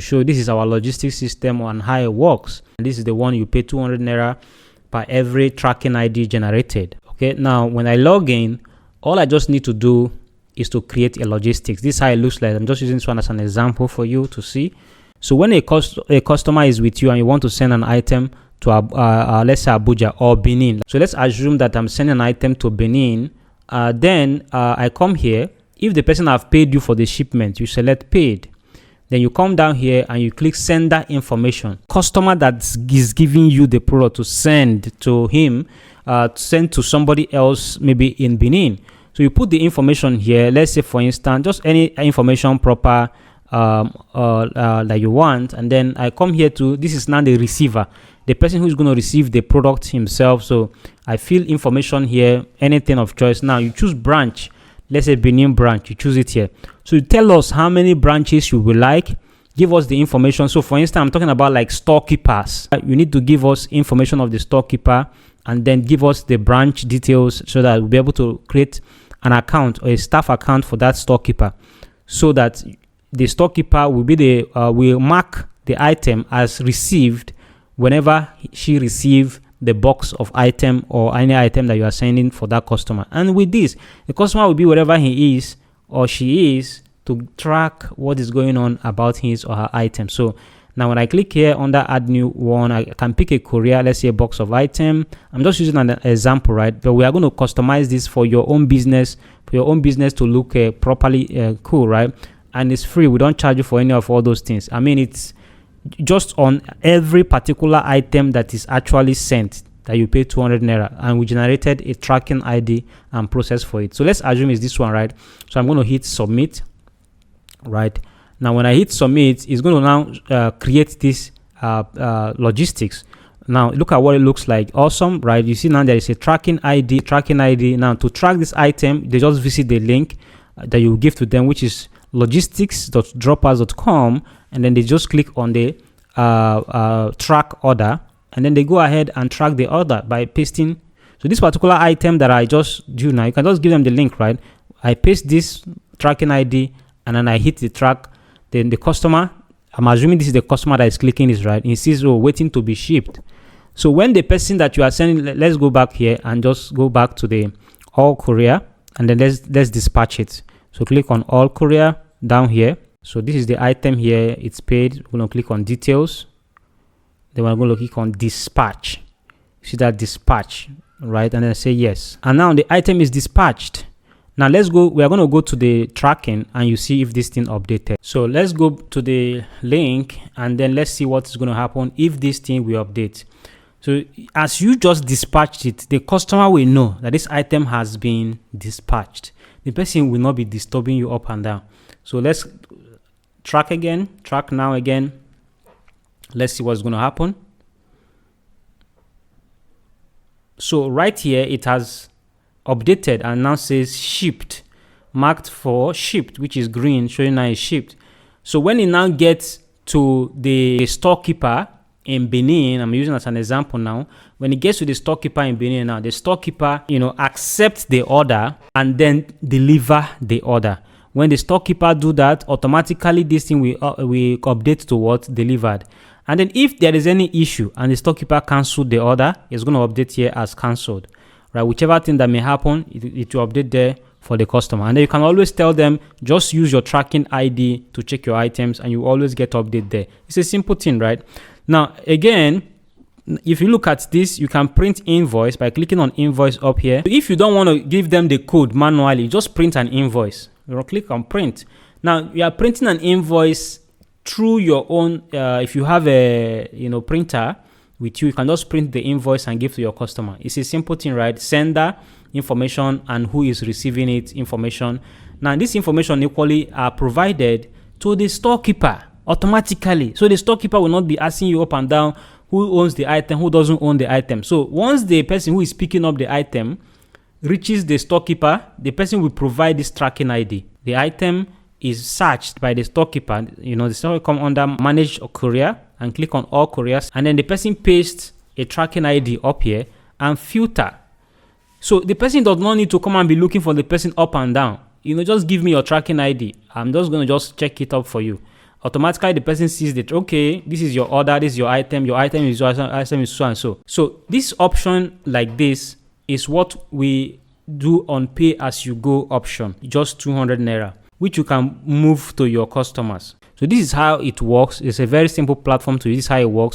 So this is our logistics system on how it works. And this is the one you pay 200 naira per every tracking ID generated. Okay, now when I log in, all I just need to do is to create a logistics. This is how it looks like. I'm just using this one as an example for you to see. So when a customer is with you and you want to send an item to let's say Abuja or Benin. So let's assume that I'm sending an item to Benin. Then I come here. If the person have paid you for the shipment, you select paid. Then you come down here and you click sender information. Customer that is giving you the product to send to him, send to somebody else, maybe in Benin. So you put the information here. Let's say, for instance, just any information proper that you want. And then I come here to, this is now the receiver, the person who's going to receive the product himself. So I fill information here, anything of choice. Now you choose branch. Let's say Benin branch, you choose it here. So you tell us how many branches you would like, give us the information. So for instance, I'm talking about like storekeepers. You need to give us information of the storekeeper and then give us the branch details so that we'll be able to create an account or a staff account for that storekeeper, so that the storekeeper will be will mark the item as received whenever she receive the box of item or any item that you are sending for that customer. And with this, the customer will be wherever he is or she is to track what is going on about his or her item. So now when I click here under add new one, I can pick a courier, let's say a box of item. I'm just using an example, right? But we are going to customize this for your own business, to look properly cool, right? And it's free. We don't charge you for any of all those things. I mean, it's just on every particular item that is actually sent that you pay 200 naira, and we generated a tracking ID and process for it. So let's assume it's this one, right? So I'm going to hit submit, right? Now when I hit submit, it's going to now create this logistics. Now look at what it looks like. Awesome, right? You see now there is a tracking ID. Now to track this item, they just visit the link that you give to them, which is logistics.dropazz.com, and then they just click on the track order, and then they go ahead and track the order by pasting. So this particular item that I just do now, you can just give them the link, right? I paste this tracking ID and then I hit the track. Then the customer, I'm assuming this is the customer that is clicking this, right? It says, oh, waiting to be shipped. So when the person that you are sending, let's go back here and just go back to the all courier, and then let's dispatch it. So click on all courier down here. So this is the item here. It's paid. We're going to click on details. Then we're going to click on dispatch. See that dispatch, right? And then say yes. And now the item is dispatched. Now let's go. We are going to go to the tracking and you see if this thing updated. So let's go to the link and then let's see what is going to happen if this thing will update. So as you just dispatched it, the customer will know that this item has been dispatched. The person will not be disturbing you up and down. So let's track again, track now again. Let's see what's going to happen. So right here, it has updated and now says shipped, marked for shipped, which is green, showing now it's shipped. So when it now gets to the storekeeper in Benin, I'm using as an example now, when it gets to the storekeeper in Benin now, the storekeeper, accepts the order and then deliver the order. When the storekeeper do that, automatically this thing will update to what delivered. And then if there is any issue and the storekeeper cancelled the order, it's going to update here as cancelled, right? Whichever thing that may happen, it will update there for the customer. And then you can always tell them, just use your tracking ID to check your items and you always get update there. It's a simple thing, right? Now, again, if you look at this, you can print invoice by clicking on invoice up here. If you don't want to give them the code manually, just print an invoice. You click on print. Now, you are printing an invoice through your own, if you have a printer with you, you can just print the invoice and give to your customer. It's a simple thing, right? Sender information and who is receiving it information. Now, this information equally are provided to the storekeeper automatically. So the storekeeper will not be asking you up and down who owns the item, who doesn't own the item. So once the person who is picking up the item reaches the storekeeper, the person will provide this tracking ID. The item is searched by the storekeeper. The store will come under manage or courier and click on all couriers, and then the person pastes a tracking ID up here and filter. So the person does not need to come and be looking for the person up and down. Just give me your tracking ID. I'm just going to just check it up for you. automatically the person sees that, okay, this is your order, this is your item is so and so. So this option like this is what we do on pay as you go option, just 200 naira, which you can move to your customers. So this is how it works. It's a very simple platform to use. This is how it works.